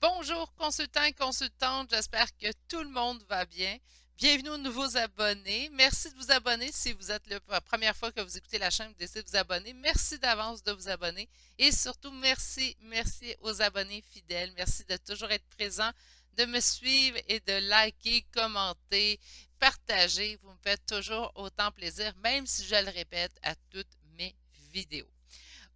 Bonjour consultants et consultantes, j'espère que tout le monde va bien. Bienvenue aux nouveaux abonnés. Merci de vous abonner si vous êtes la première fois que vous écoutez la chaîne, vous décidez de vous abonner. Merci d'avance de vous abonner et surtout merci aux abonnés fidèles. Merci de toujours être présents, de me suivre et de liker, commenter, partager. Vous me faites toujours autant plaisir, même si je le répète à toutes mes vidéos.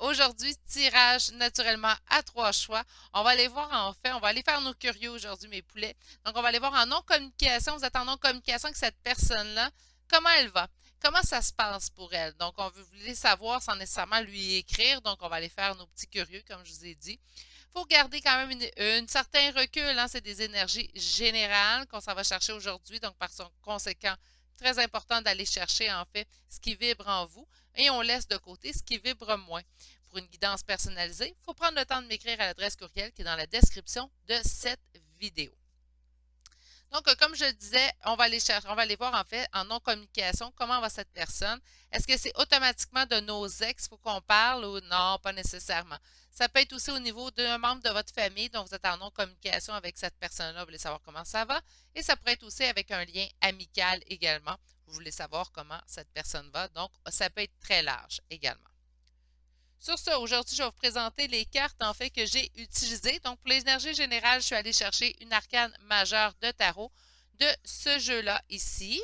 Aujourd'hui, tirage naturellement à trois choix. On va aller voir en fait, on va aller faire nos curieux aujourd'hui, mes poulets. Donc, on va aller voir en non-communication. Vous êtes en non-communication avec cette personne-là. Comment elle va? Comment ça se passe pour elle? Donc, on veut voulez savoir sans nécessairement lui écrire. Donc, on va aller faire nos petits curieux, comme je vous ai dit. Il faut garder quand même une certain recul. Hein? C'est des énergies générales qu'on s'en va chercher aujourd'hui. Donc, par conséquent, très important d'aller chercher en fait ce qui vibre en vous et on laisse de côté ce qui vibre moins. Pour une guidance personnalisée, il faut prendre le temps de m'écrire à l'adresse courriel qui est dans la description de cette vidéo. Donc, comme je le disais, on va aller chercher, on va aller voir en fait en non-communication comment va cette personne. Est-ce que c'est automatiquement de nos ex qu'il faut qu'on parle ou non, pas nécessairement. Ça peut être aussi au niveau d'un membre de votre famille dont vous êtes en non-communication avec cette personne-là, vous voulez savoir comment ça va. Et ça pourrait être aussi avec un lien amical également. Vous voulez savoir comment cette personne va. Donc, ça peut être très large également. Sur ce, aujourd'hui, je vais vous présenter les cartes en fait que j'ai utilisées. Donc, pour l'énergie générale, je suis allée chercher une arcane majeure de tarot de ce jeu-là ici.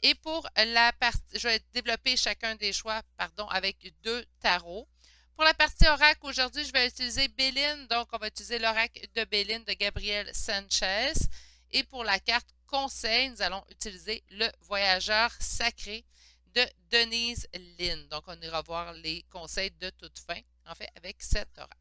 Et pour la partie, je vais développer chacun des choix, pardon, avec deux tarots. Pour la partie oracle, aujourd'hui, je vais utiliser Béline. Donc, on va utiliser l'oracle de Béline de Gabriel Sanchez. Et pour la carte conseil, nous allons utiliser le voyageur sacré de Denise Lynn. Donc, on ira voir les conseils de toute fin, en fait, avec cet oracle.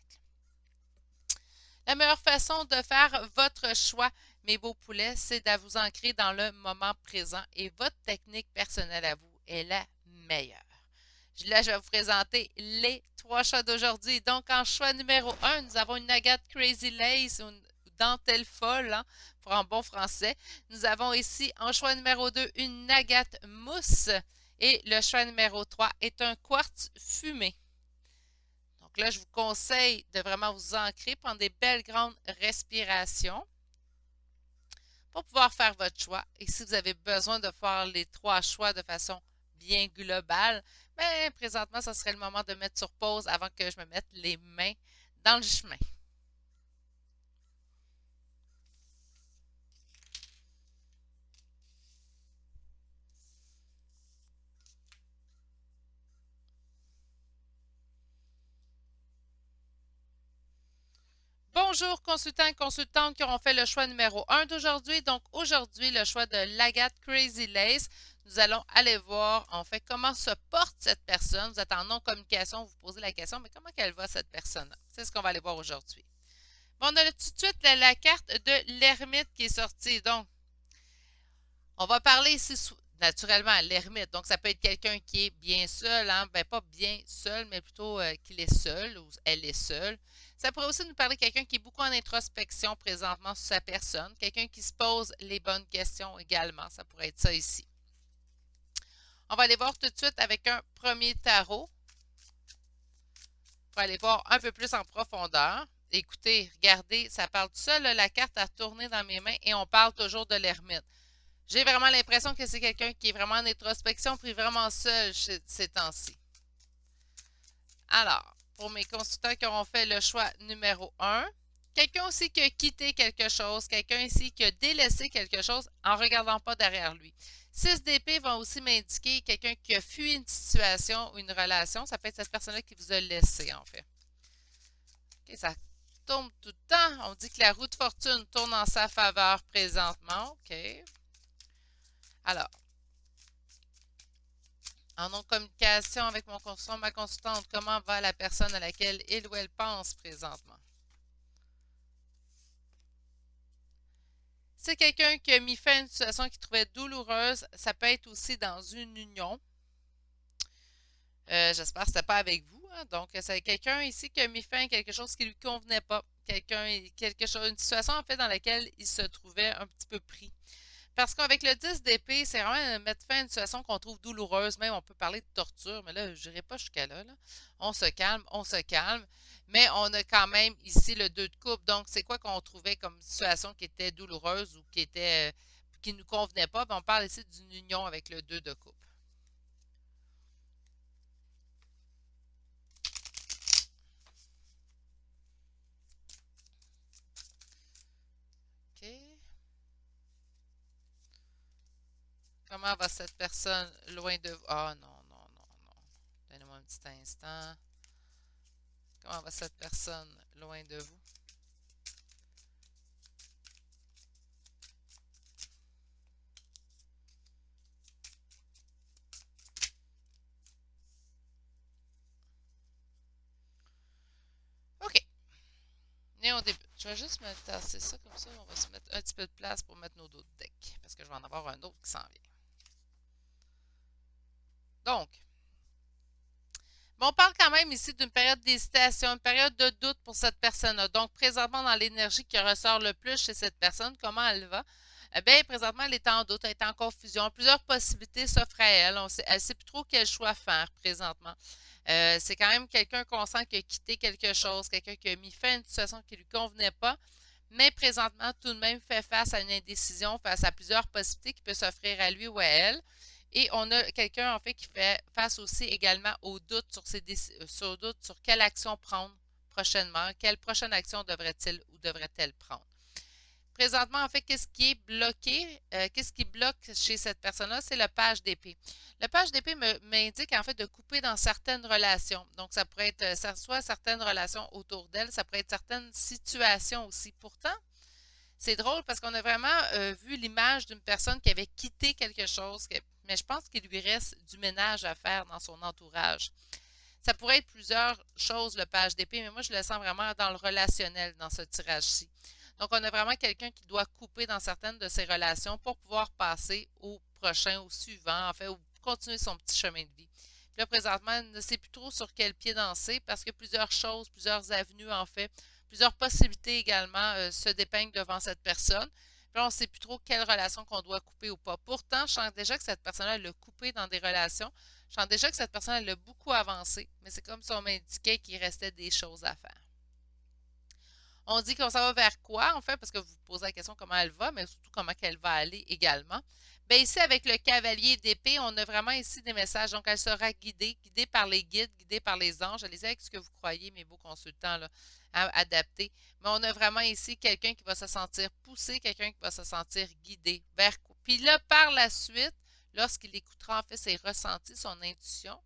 La meilleure façon de faire votre choix, mes beaux poulets, c'est de vous ancrer dans le moment présent et votre technique personnelle à vous est la meilleure. Là, je vais vous présenter les trois choix d'aujourd'hui. Donc, en choix numéro 1, nous avons une Agathe Crazy Lace, une dentelle folle, hein, pour en bon français. Nous avons ici, en choix numéro 2, une Agathe mousse. Et le choix numéro 3 est un quartz fumé. Donc là, je vous conseille de vraiment vous ancrer, prendre des belles grandes respirations pour pouvoir faire votre choix. Et si vous avez besoin de faire les trois choix de façon bien globale, bien, présentement, ça serait le moment de mettre sur pause avant que je me mette les mains dans le chemin. Bonjour consultants et consultantes qui auront fait le choix numéro 1 d'aujourd'hui. Donc aujourd'hui, le choix de l'Agathe Crazy Lace. Nous allons aller voir en fait comment se porte cette personne. Vous êtes en non-communication, vous vous posez la question, mais comment qu'elle va cette personne? C'est ce qu'on va aller voir aujourd'hui. Bon, on a tout de suite la carte de l'ermite qui est sortie. Donc, on va parler ici naturellement à l'ermite. Donc, ça peut être quelqu'un qui est bien seul, hein? Ben, pas bien seul, mais plutôt qu'il est seul ou elle est seule. Ça pourrait aussi nous parler de quelqu'un qui est beaucoup en introspection présentement sur sa personne, quelqu'un qui se pose les bonnes questions également. Ça pourrait être ça ici. On va aller voir tout de suite avec un premier tarot. On va aller voir un peu plus en profondeur. Écoutez, regardez, ça parle tout seul, là, la carte a tourné dans mes mains et on parle toujours de l'ermite. J'ai vraiment l'impression que c'est quelqu'un qui est vraiment en introspection puis vraiment seul ces temps-ci. Alors, pour mes consultants qui auront fait le choix numéro 1, quelqu'un aussi qui a quitté quelque chose, quelqu'un ici qui a délaissé quelque chose en ne regardant pas derrière lui. 6 d'épée vont aussi m'indiquer quelqu'un qui a fui une situation ou une relation. Ça peut être cette personne-là qui vous a laissé, en fait. OK, ça tourne tout le temps. On dit que la roue de fortune tourne en sa faveur présentement. OK. Alors, en non-communication avec mon consultant, ma consultante, comment va la personne à laquelle il ou elle pense présentement? C'est quelqu'un qui a mis fin à une situation qu'il trouvait douloureuse. Ça peut être aussi dans une union. J'espère que ce n'était pas avec vous. Hein. Donc, c'est quelqu'un ici qui a mis fin à quelque chose qui ne lui convenait pas. Quelque chose, une situation en fait dans laquelle il se trouvait un petit peu pris. Parce qu'avec le 10 d'épée, c'est vraiment mettre fin à une situation qu'on trouve douloureuse. Même on peut parler de torture, mais là, je n'irai pas jusqu'à là, là. On se calme, on se calme. Mais on a quand même ici le 2 de coupe. Donc, c'est quoi qu'on trouvait comme situation qui était douloureuse ou qui nous convenait pas? Ben, on parle ici d'une union avec le 2 de coupe. OK. Comment va cette personne loin de vous? Ah non, non, non, non. Donnez-moi un petit instant. Comment va cette personne loin de vous? OK. Et on débute. Je vais juste me tasser ça comme ça. On va se mettre un petit peu de place pour mettre nos d'autres decks. Parce que je vais en avoir un autre qui s'en vient. Donc, mais on parle quand même ici d'une période d'hésitation, une période de doute pour cette personne-là. Donc, présentement, dans l'énergie qui ressort le plus chez cette personne, comment elle va? Eh bien, présentement, elle est en doute, elle est en confusion. Plusieurs possibilités s'offrent à elle. Elle ne sait plus trop quel choix faire présentement. C'est quand même quelqu'un qu'on sent qui a quitté quelque chose, quelqu'un qui a mis fin à une situation qui ne lui convenait pas, mais présentement, tout de même fait face à une indécision, face à plusieurs possibilités qui peuvent s'offrir à lui ou à elle. Et on a quelqu'un, en fait, qui fait face aussi également au doute sur quelle action prendre prochainement, quelle prochaine action devrait-il ou devrait-elle prendre. Présentement, en fait, qu'est-ce qui est bloqué, qu'est-ce qui bloque chez cette personne-là, c'est le page d'épée. Le page d'épée m'indique en fait de couper dans certaines relations. Donc, ça pourrait être soit certaines relations autour d'elle, ça pourrait être certaines situations aussi. Pourtant, c'est drôle parce qu'on a vraiment vu l'image d'une personne qui avait quitté quelque chose, mais je pense qu'il lui reste du ménage à faire dans son entourage. Ça pourrait être plusieurs choses, le page d'épée, mais moi, je le sens vraiment dans le relationnel, dans ce tirage-ci. Donc, on a vraiment quelqu'un qui doit couper dans certaines de ses relations pour pouvoir passer au prochain, au suivant, en fait, ou continuer son petit chemin de vie. Puis là, présentement, elle ne sait plus trop sur quel pied danser parce que plusieurs choses, plusieurs avenues, en fait, plusieurs possibilités également se dépeignent devant cette personne. Puis là, on ne sait plus trop quelle relation qu'on doit couper ou pas. Pourtant, je sens déjà que cette personne-là l'a coupé dans des relations. Je sens déjà que cette personne, elle a beaucoup avancé, mais c'est comme si on m'indiquait qu'il restait des choses à faire. On dit qu'on s'en va vers quoi, en fait, parce que vous vous posez la question comment elle va, mais surtout comment elle va aller également. Bien, ici, avec le cavalier d'épée, on a vraiment ici des messages. Donc, elle sera guidée, guidée par les guides, guidée par les anges. Allez-y avec ce que vous croyez, mes beaux consultants, là, adaptés. Mais on a vraiment ici quelqu'un qui va se sentir poussé, quelqu'un qui va se sentir guidé. Vers quoi? Puis là, par la suite, lorsqu'il écoutera en fait ses ressentis, son intuition,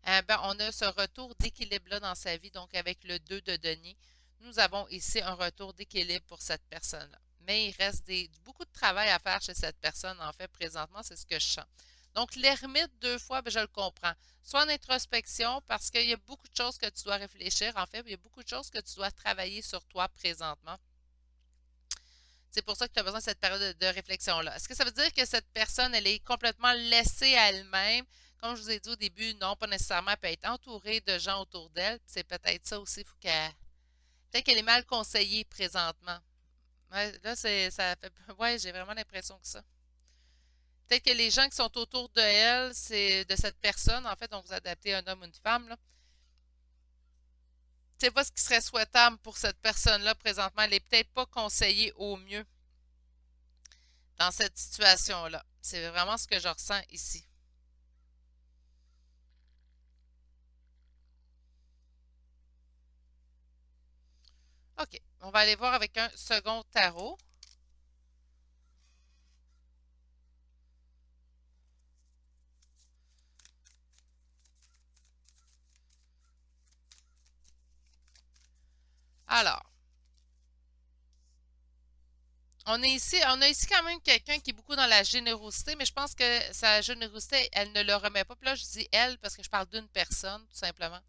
ben, on a ce retour d'équilibre-là dans sa vie, donc avec le 2 de denier nous avons ici un retour d'équilibre pour cette personne-là. Mais il reste beaucoup de travail à faire chez cette personne, en fait, présentement, c'est ce que je sens. Donc, l'ermite, deux fois, ben, je le comprends. Soit en introspection, parce qu'il y a beaucoup de choses que tu dois réfléchir. En fait, il y a beaucoup de choses que tu dois travailler sur toi présentement. C'est pour ça que tu as besoin de cette période de réflexion-là. Est-ce que ça veut dire que cette personne, elle est complètement laissée à elle-même? Comme je vous ai dit au début, non, pas nécessairement. Elle peut être entourée de gens autour d'elle. C'est peut-être ça aussi, il faut qu'elle peut-être qu'elle est mal conseillée présentement. Ouais, là, ça fait. Ouais, j'ai vraiment l'impression que ça. Peut-être que les gens qui sont autour de elle, c'est de cette personne, en fait, dont vous adaptez un homme ou une femme, là. C'est pas ce qui serait souhaitable pour cette personne-là présentement. Elle est peut-être pas conseillée au mieux dans cette situation-là. C'est vraiment ce que je ressens ici. OK. On va aller voir avec un second tarot. Alors, on a ici quand même quelqu'un qui est beaucoup dans la générosité, mais je pense que sa générosité, elle ne le remet pas. Puis là, je dis elle parce que je parle d'une personne, tout simplement.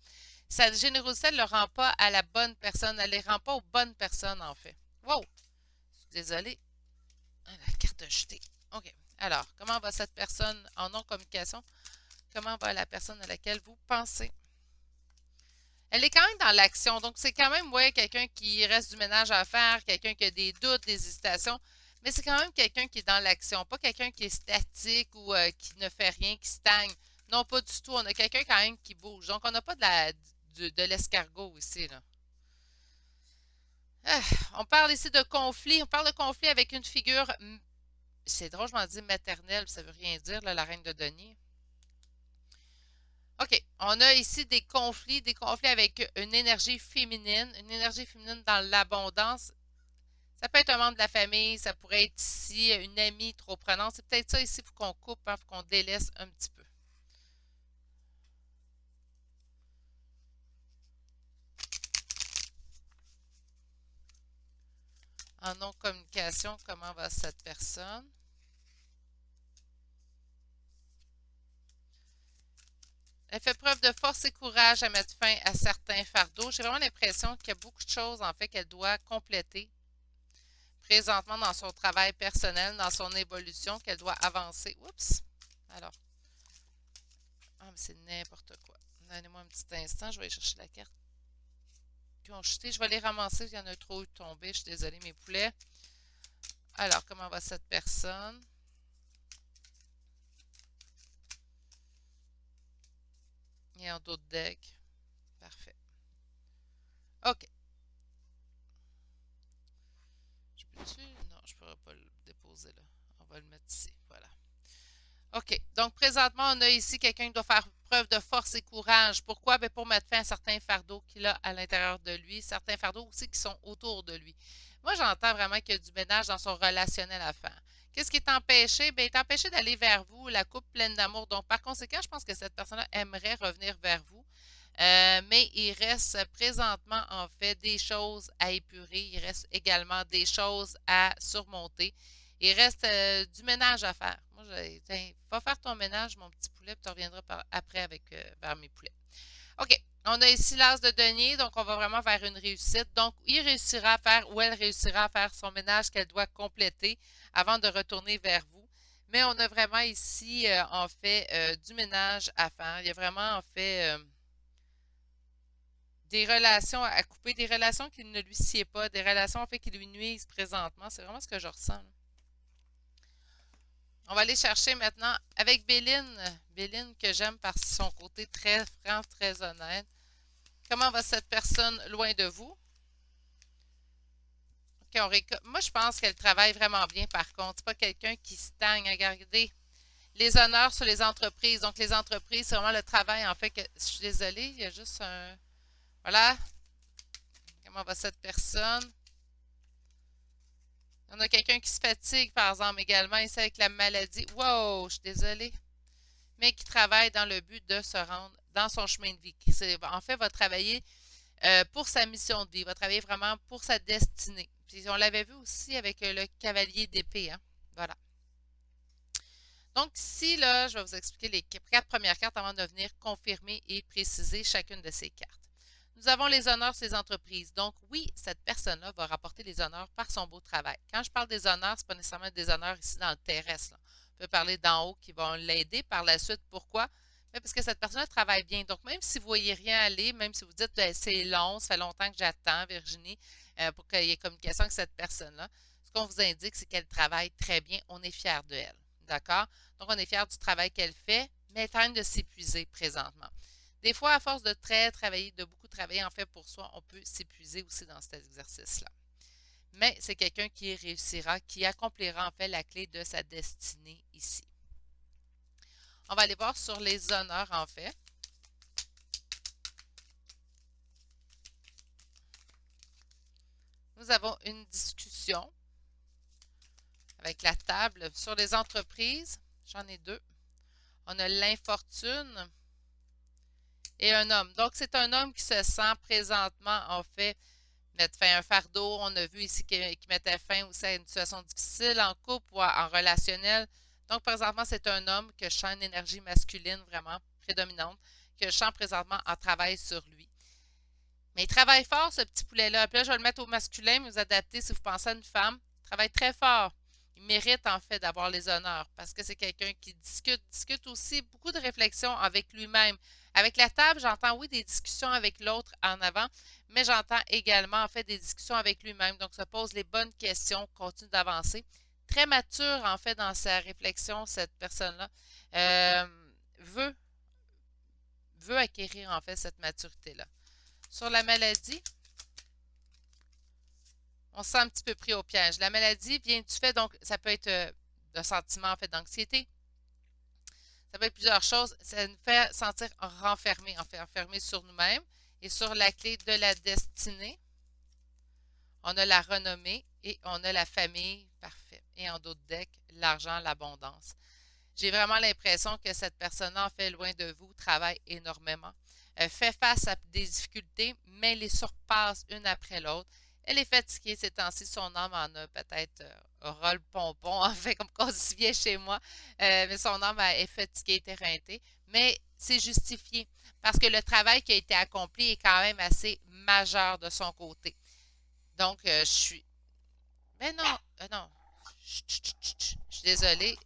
Sa générosité, elle ne le rend pas à la bonne personne. Elle ne les rend pas aux bonnes personnes, en fait. Wow! Je suis désolée. Ah, la carte jetée. OK. Alors, comment va cette personne en non-communication? Comment va la personne à laquelle vous pensez? Elle est quand même dans l'action. Donc, c'est quand même, ouais, quelqu'un qui reste du ménage à faire, quelqu'un qui a des doutes, des hésitations. Mais c'est quand même quelqu'un qui est dans l'action, pas quelqu'un qui est statique ou qui ne fait rien, qui stagne. Non, pas du tout. On a quelqu'un quand même qui bouge. Donc, on n'a pas de l'escargot ici, là. Ah, on parle ici de conflit. On parle de conflit avec une figure. C'est drôle, je m'en dis maternelle, ça veut rien dire, là, la reine de denier. OK. On a ici des conflits avec une énergie féminine dans l'abondance. Ça peut être un membre de la famille, ça pourrait être ici une amie trop prenante. C'est peut-être ça ici, il faut qu'on coupe, il faut qu'on délaisse un petit peu. En non-communication, comment va cette personne? Elle fait preuve de force et courage à mettre fin à certains fardeaux. J'ai vraiment l'impression qu'il y a beaucoup de choses, en fait, qu'elle doit compléter présentement dans son travail personnel, dans son évolution, qu'elle doit avancer. Oups! Alors, ah, mais c'est n'importe quoi. Donnez-moi un petit instant, je vais aller chercher la carte qui ont chuté. Je vais les ramasser, il y en a trop tombé. Je suis désolée, mes poulets. Alors, comment va cette personne? Et en d'autres decks. Parfait. OK. Je peux-tu? Non, je ne pourrais pas le déposer là. On va le mettre ici. Voilà. OK. Donc, présentement, on a ici quelqu'un qui doit faire preuve de force et courage. Pourquoi? Bien, pour mettre fin à certains fardeaux qu'il a à l'intérieur de lui, certains fardeaux aussi qui sont autour de lui. Moi, j'entends vraiment qu'il y a du ménage dans son relationnel à faire. Qu'est-ce qui est empêché? Bien, il est empêché d'aller vers vous, la coupe pleine d'amour. Donc, par conséquent, je pense que cette personne-là aimerait revenir vers vous. Mais il reste présentement, en fait, des choses à épurer. Il reste également des choses à surmonter. Il reste du ménage à faire. Moi, tiens, va faire ton ménage, mon petit poulet, puis tu reviendras après avec vers mes poulets. OK. On a ici l'as de denier, donc on va vraiment vers une réussite. Donc, il réussira à faire ou elle réussira à faire son ménage qu'elle doit compléter avant de retourner vers vous. Mais on a vraiment ici, en fait, du ménage à faire. Il y a vraiment, en fait, des relations à couper, des relations qui ne lui sied pas, des relations, en fait, qui lui nuisent présentement. C'est vraiment ce que je ressens, là. On va aller chercher maintenant avec Béline. Béline que j'aime par son côté très franc, très honnête. Comment va cette personne loin de vous? OK, moi, je pense qu'elle travaille vraiment bien par contre. C'est pas quelqu'un qui stagne. Regardez. Les honneurs sur les entreprises. Donc, les entreprises, c'est vraiment le travail. En fait, je suis désolée, il y a juste un. Voilà. Comment va cette personne? On a quelqu'un qui se fatigue, par exemple, également, ici avec la maladie. Wow, je suis désolée. Mais qui travaille dans le but de se rendre dans son chemin de vie. En fait, va travailler pour sa mission de vie, va travailler vraiment pour sa destinée. Puis on l'avait vu aussi avec le cavalier d'épée, hein? Voilà. Donc ici, là, je vais vous expliquer les 4 premières cartes avant de venir confirmer et préciser chacune de ces cartes. Nous avons les honneurs sur les entreprises. Donc oui, cette personne-là va rapporter les honneurs par son beau travail. Quand je parle des honneurs, ce n'est pas nécessairement des honneurs ici dans le terrestre, là. On peut parler d'en haut qui vont l'aider par la suite. Pourquoi? Mais parce que cette personne-là travaille bien. Donc même si vous ne voyez rien aller, même si vous dites ben, c'est long, ça fait longtemps que j'attends, Virginie, pour qu'il y ait communication avec cette personne-là, ce qu'on vous indique, c'est qu'elle travaille très bien. On est fiers de elle. D'accord? Donc on est fiers du travail qu'elle fait, mais elle est en train de s'épuiser présentement. Des fois, à force de travailler, de beaucoup travailler en fait pour soi, on peut s'épuiser aussi dans cet exercice-là. Mais c'est quelqu'un qui réussira, qui accomplira en fait la clé de sa destinée ici. On va aller voir sur les honneurs en fait. Nous avons une discussion avec la table sur les entreprises. J'en ai deux. On a l'infortune et un homme. Donc, c'est un homme qui se sent présentement, en fait, mettre fin à un fardeau. On a vu ici qu'il mettait fin aussi à une situation difficile en couple ou en relationnel. Donc, présentement, c'est un homme que je sens une énergie masculine vraiment prédominante, que je sens présentement en travail sur lui. Mais il travaille fort, ce petit poulet-là. Puis là, je vais le mettre au masculin, mais vous adaptez si vous pensez à une femme. Il travaille très fort. Il mérite en fait d'avoir les honneurs parce que c'est quelqu'un qui discute aussi beaucoup de réflexions avec lui-même. Avec la table, j'entends oui des discussions avec l'autre en avant, mais j'entends également en fait des discussions avec lui-même. Donc, se pose les bonnes questions, continue d'avancer. très mature, en fait, dans sa réflexion, cette personne-là. euh, veut, veut acquérir, en fait, cette maturité-là. Sur la maladie, on se sent un petit peu pris au piège. La maladie vient du fait, donc, ça peut être un sentiment, en fait, d'anxiété. Ça peut être plusieurs choses. Ça nous fait sentir renfermés, en fait, enfermés sur nous-mêmes et sur la clé de la destinée. On a la renommée et on a la famille. Parfait. Et en d'autres decks, l'argent, l'abondance. J'ai vraiment l'impression que cette personne-là, en fait, loin de vous, travaille énormément, fait face à des difficultés, mais les surpasse une après l'autre. Elle est fatiguée ces temps-ci, son âme en a peut-être aura le pompon, en fait, comme quand on vient chez moi, mais son âme est fatiguée, est éreintée, mais c'est justifié parce que le travail qui a été accompli est quand même assez majeur de son côté. Donc, je suis mais non, non. Chut, chut, chut, chut. Je suis désolée.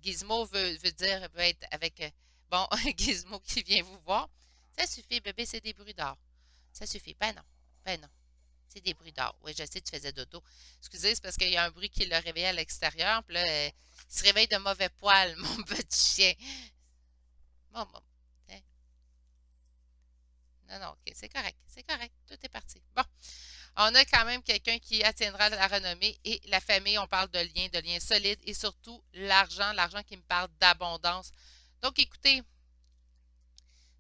Gizmo veut dire, veut être avec. Bon, Gizmo qui vient vous voir. Ça suffit, bébé, c'est des bruits d'or. Ça suffit. Ben non. Ben non. C'est des bruits d'or. Oui, je sais, tu faisais dodo. Excusez, c'est parce qu'il y a un bruit qui l'a réveillé à l'extérieur. Puis là, il se réveille de mauvais poil, mon petit chien. Bon, bon. Hein? Non, non, ok, c'est correct. C'est correct. Tout est parti. Bon. On a quand même quelqu'un qui atteindra la renommée et la famille, on parle de liens solides et surtout l'argent qui me parle d'abondance. Donc écoutez,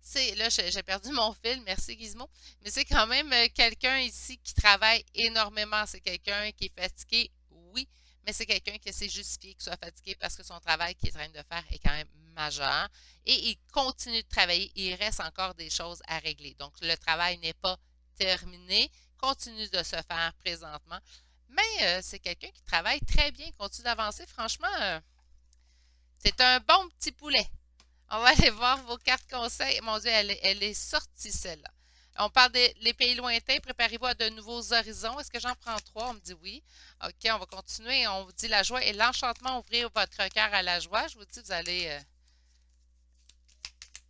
c'est là j'ai perdu mon fil, merci Gizmo, mais c'est quand même quelqu'un ici qui travaille énormément. C'est quelqu'un qui est fatigué, oui, mais c'est quelqu'un qui s'est justifié qu'il soit fatigué parce que son travail qu'il est en train de faire est quand même majeur et il continue de travailler. Il reste encore des choses à régler. Donc le travail n'est pas terminé, continue de se faire présentement, mais c'est quelqu'un qui travaille très bien, continue d'avancer. Franchement, c'est un bon petit poulet. On va aller voir vos cartes conseils. Mon Dieu, elle est sortie celle-là. On parle des les pays lointains. Préparez-vous à de nouveaux horizons. Est-ce que j'en prends trois? On me dit oui. OK, on va continuer. On vous dit la joie et l'enchantement. Ouvrir votre cœur à la joie. Je vous dis, vous allez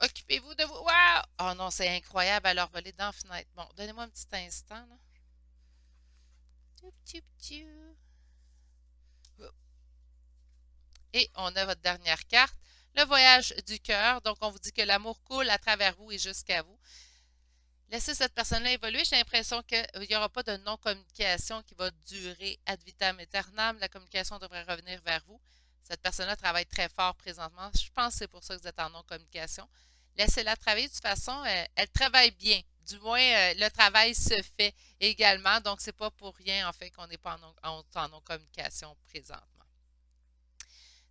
occupez-vous de vous. Wow! Oh non, c'est incroyable à leur voler dans la fenêtre. Bon, donnez-moi un petit instant. Là. Tchou, tchou, tchou. Et on a votre dernière carte, le voyage du cœur. Donc, on vous dit que l'amour coule à travers vous et jusqu'à vous. Laissez cette personne-là évoluer. J'ai l'impression qu'il n'y aura pas de non-communication qui va durer ad vitam aeternam. La communication devrait revenir vers vous. Cette personne-là travaille très fort présentement. Je pense que c'est pour ça que vous êtes en non-communication. Laissez-la travailler. De toute façon, elle travaille bien. Du moins, le travail se fait également. Donc, c'est pas pour rien, en fait, qu'on n'est pas en non-communication présentement.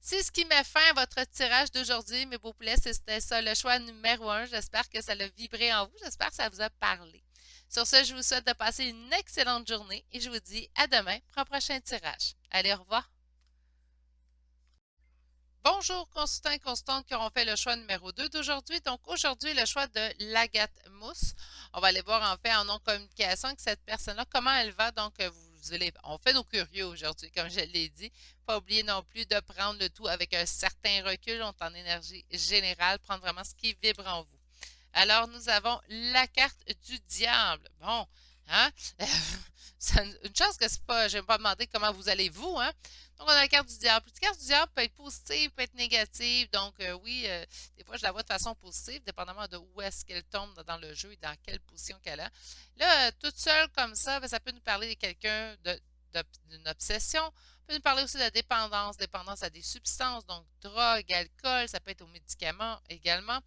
C'est ce qui met fin à votre tirage d'aujourd'hui, mes beaux poulets. C'était ça, le choix numéro un. J'espère que ça l'a vibré en vous. J'espère que ça vous a parlé. Sur ce, je vous souhaite de passer une excellente journée et je vous dis à demain pour un prochain tirage. Allez, au revoir. Bonjour, consultants et consultantes qui auront fait le choix numéro 2 d'aujourd'hui. Donc, aujourd'hui, le choix de l'agate mousse. On va aller voir en fait en non-communication avec cette personne-là, comment elle va. Donc, on fait nos curieux aujourd'hui, comme je l'ai dit. Pas oublier non plus de prendre le tout avec un certain recul. On est en énergie générale, prendre vraiment ce qui vibre en vous. Alors, nous avons la carte du diable. Bon, hein? Une chance que c'est pas, je ne vais pas demander comment vous allez-vous, hein? Donc, on a la carte du diable. La carte du diable peut être positive, peut être négative. Donc, oui, des fois, je la vois de façon positive, dépendamment de où est-ce qu'elle tombe dans le jeu et dans quelle position qu'elle a. Là, toute seule comme ça, ben, ça peut nous parler de quelqu'un d'une obsession. Ça peut nous parler aussi de dépendance, dépendance à des substances, donc drogue, alcool, ça peut être aux médicaments également.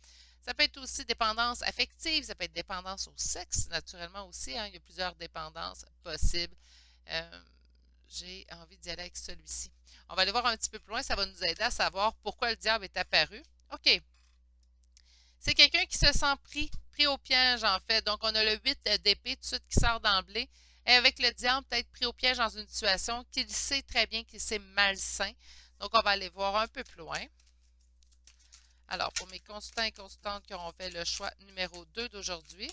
Ça peut être aussi dépendance affective, ça peut être dépendance au sexe, naturellement aussi, hein, il y a plusieurs dépendances possibles. Euh, j'ai envie d'y aller avec celui-ci. On va aller voir un petit peu plus loin, ça va nous aider à savoir pourquoi le diable est apparu. OK. C'est quelqu'un qui se sent pris au piège, en fait. Donc, on a le 8 d'épée tout de suite qui sort d'emblée. Et avec le diable, peut-être pris au piège dans une situation qu'il sait très bien qu'il c'est malsain. Donc, on va aller voir un peu plus loin. Alors, pour mes consultants et consultantes qui auront fait le choix numéro 2 d'aujourd'hui,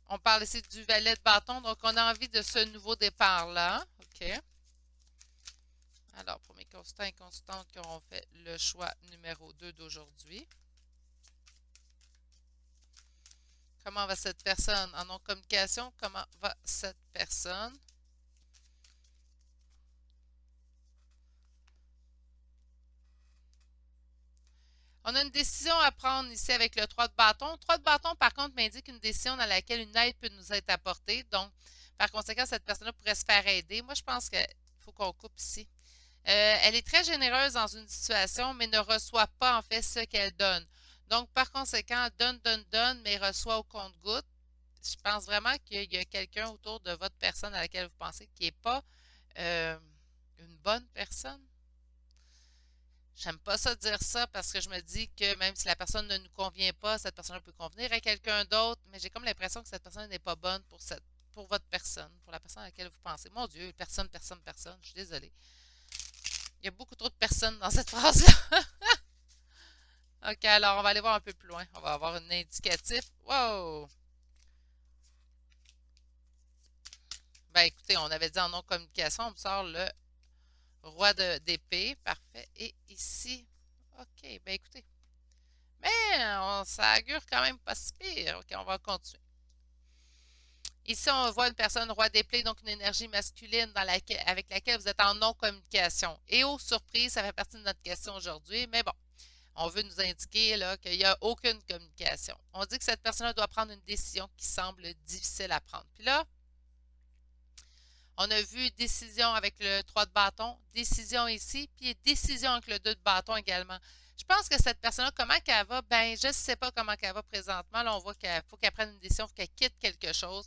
on parle ici du valet de bâton. Donc, on a envie de ce nouveau départ-là. OK. Alors, pour mes consultants et consultantes qui auront fait le choix numéro 2 d'aujourd'hui, comment va cette personne en non-communication? Comment va cette personne? On a une décision à prendre ici avec le 3 de bâton. Le 3 de bâton, par contre, m'indique une décision dans laquelle une aide peut nous être apportée. Donc, par conséquent, cette personne-là pourrait se faire aider. Moi, je pense qu'il faut qu'on coupe ici. Elle est très généreuse dans une situation, mais ne reçoit pas en fait ce qu'elle donne. Donc, par conséquent, donne, donne, donne, mais reçoit au compte-goutte. Je pense vraiment qu'il y a quelqu'un autour de votre personne à laquelle vous pensez qui n'est pas euh, une bonne personne. J'aime pas ça dire ça parce que je me dis que même si la personne ne nous convient pas, cette personne peut convenir à quelqu'un d'autre, mais j'ai comme l'impression que cette personne n'est pas bonne pour votre personne, pour la personne à laquelle vous pensez. Mon Dieu, personne, personne, personne. Je suis désolée. Il y a beaucoup trop de personnes dans cette phrase-là. OK, alors on va aller voir un peu plus loin. On va avoir un indicatif. Wow! Ben écoutez, on avait dit en non-communication, on me sort le roi d'épée. Parfait. Et ici, OK, ben écoutez. Mais ça augure quand même pas si pire. OK, on va continuer. Ici, on voit une personne roi d'épée, donc une énergie masculine avec laquelle vous êtes en non-communication. Et aux surprises, ça fait partie de notre question aujourd'hui, mais bon. On veut nous indiquer là, qu'il n'y a aucune communication. On dit que cette personne-là doit prendre une décision qui semble difficile à prendre. Puis là, on a vu décision avec le 3 de bâton, décision ici, puis décision avec le 2 de bâton également. Je pense que cette personne-là, comment qu'elle va? Ben, je ne sais pas comment qu'elle va présentement. Là, on voit qu'il faut qu'elle prenne une décision, il faut qu'elle quitte quelque chose.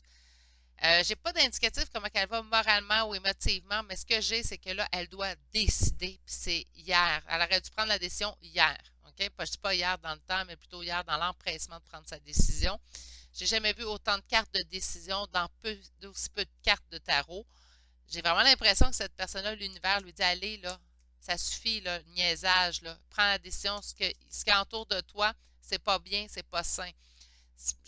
J'ai pas d'indicatif comment qu'elle va moralement ou émotivement, mais ce que j'ai, c'est que là, elle doit décider, puis c'est hier. Elle aurait dû prendre la décision hier. OK? Pas, je dis pas hier dans le temps, mais plutôt hier dans l'empressement de prendre sa décision. J'ai jamais vu autant de cartes de décision dans d'aussi peu de cartes de tarot. J'ai vraiment l'impression que cette personne-là, l'univers lui dit allez, là, ça suffit, là, niaisage, là. Prends la décision. Ce qui entoure de toi, c'est pas bien, c'est pas sain.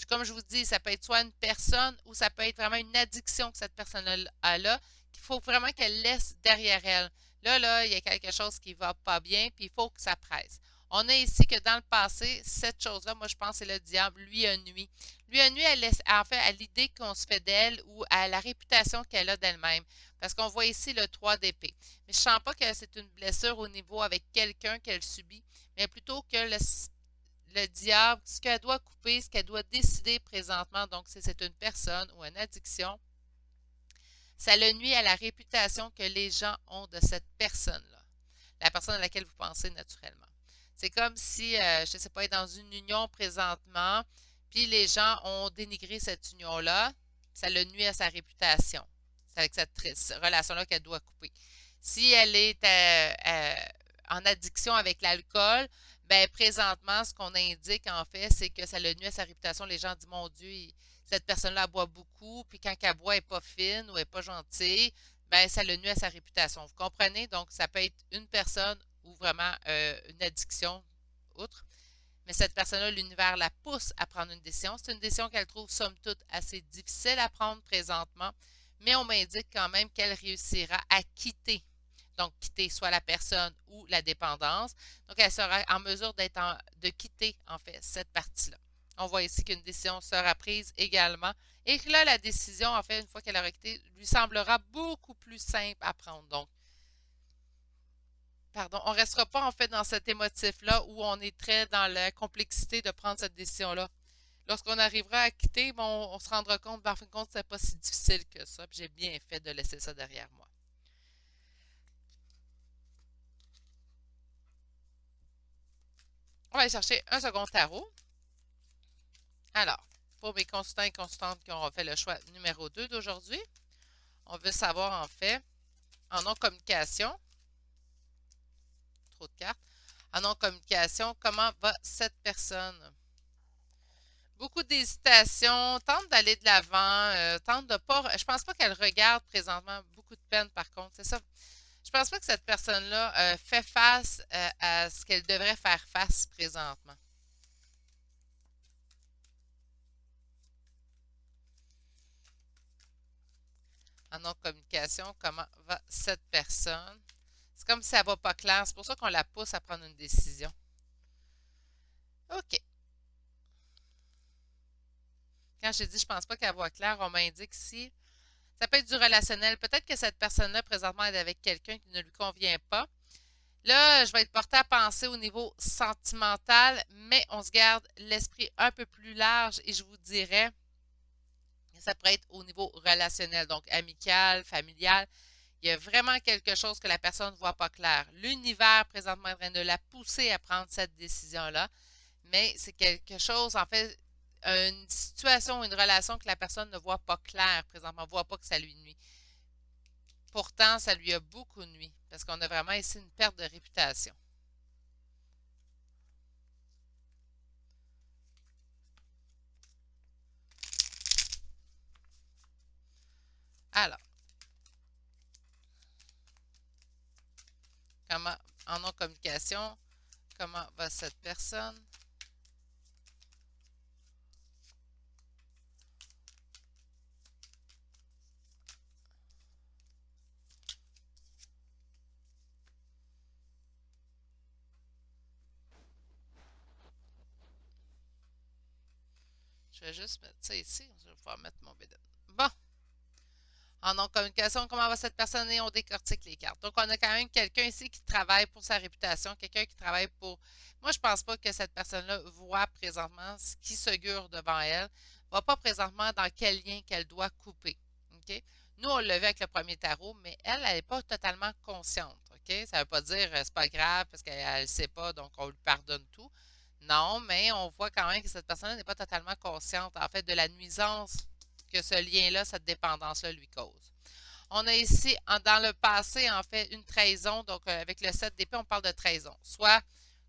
Comme je vous dis, ça peut être soit une personne ou ça peut être vraiment une addiction que cette personne a là, qu'il faut vraiment qu'elle laisse derrière elle. Là, il y a quelque chose qui va pas bien, puis il faut que ça presse. On a ici que dans le passé, cette chose-là, moi je pense que c'est le diable, lui a nuit. Lui a nuit, en fait, à l'idée qu'on se fait d'elle ou à la réputation qu'elle a d'elle-même. Parce qu'on voit ici le 3 d'épée. Mais je ne sens pas que c'est une blessure au niveau avec quelqu'un qu'elle subit, mais plutôt que le diable, ce qu'elle doit couper, ce qu'elle doit décider présentement, donc si c'est une personne ou une addiction, ça le nuit à la réputation que les gens ont de cette personne-là, la personne à laquelle vous pensez naturellement. C'est comme si, je ne sais pas, elle est dans une union présentement, puis les gens ont dénigré cette union-là, ça le nuit à sa réputation. C'est avec cette relation-là qu'elle doit couper. Si elle est en addiction avec l'alcool, ben présentement, ce qu'on indique en fait, c'est que ça le nuit à sa réputation. Les gens disent, mon Dieu, cette personne-là boit beaucoup, puis quand elle boit, elle n'est pas fine ou elle n'est pas gentille, ben ça le nuit à sa réputation. Vous comprenez? Donc, ça peut être une personne ou vraiment une addiction, outre. Mais cette personne-là, l'univers la pousse à prendre une décision. C'est une décision qu'elle trouve, somme toute, assez difficile à prendre présentement, mais on m'indique quand même qu'elle réussira à quitter. Donc, quitter soit la personne ou la dépendance. Donc, elle sera en mesure de quitter, en fait, cette partie-là. On voit ici qu'une décision sera prise également et que là, la décision, en fait, une fois qu'elle aura quitté, lui semblera beaucoup plus simple à prendre. Donc, pardon, on ne restera pas en fait dans cet émotif-là où on est très dans la complexité de prendre cette décision-là. Lorsqu'on arrivera à quitter, bon, on se rendra compte, ben, en fin de compte, c'est pas si difficile que ça, puis j'ai bien fait de laisser ça derrière moi. On va aller chercher un second tarot. Alors, pour mes consultants et consultantes qui ont fait le choix numéro 2 d'aujourd'hui, on veut savoir en fait, en non-communication, trop de cartes, en non-communication, comment va cette personne? Beaucoup d'hésitation, tente d'aller de l'avant, tente de pas. Je pense pas qu'elle regarde présentement beaucoup de peine par contre. C'est ça. Je pense pas que cette personne-là fait face à ce qu'elle devrait faire face présentement. En non-communication, comment va cette personne? C'est comme si elle va pas clair. C'est pour ça qu'on la pousse à prendre une décision. OK. Quand j'ai dit je pense pas qu'elle voit clair, on m'indique ici. Ça peut être du relationnel. Peut-être que cette personne-là, présentement, est avec quelqu'un qui ne lui convient pas. Là, je vais être portée à penser au niveau sentimental, mais on se garde l'esprit un peu plus large et je vous dirais que ça pourrait être au niveau relationnel, donc amical, familial. Il y a vraiment quelque chose que la personne ne voit pas clair. L'univers, présentement, est en train de la pousser à prendre cette décision-là, mais c'est quelque chose, en fait, une situation, une relation que la personne ne voit pas clair présentement, ne voit pas que ça lui nuit. Pourtant, ça lui a beaucoup nuit, parce qu'on a vraiment ici une perte de réputation. Alors, comment, en non-communication, comment va cette personne? Je vais juste mettre ça ici. Je vais pouvoir mettre mon bédon. Bon, en non-communication, comment va cette personne et on décortique les cartes. Donc, on a quand même quelqu'un ici qui travaille pour sa réputation, quelqu'un qui travaille pour... Moi, je pense pas que cette personne-là voit présentement ce qui se gure devant elle, voit pas présentement dans quel lien qu'elle doit couper. OK? Nous, on l'a vu avec le premier tarot, mais elle n'est pas totalement consciente. OK? Ça ne veut pas dire c'est pas grave parce qu'elle ne sait pas, donc on lui pardonne tout. Non, mais on voit quand même que cette personne n'est pas totalement consciente, en fait, de la nuisance que ce lien-là, cette dépendance-là lui cause. On a ici, dans le passé, en fait, une trahison. Donc, avec le 7 d'épée, on parle de trahison. Soit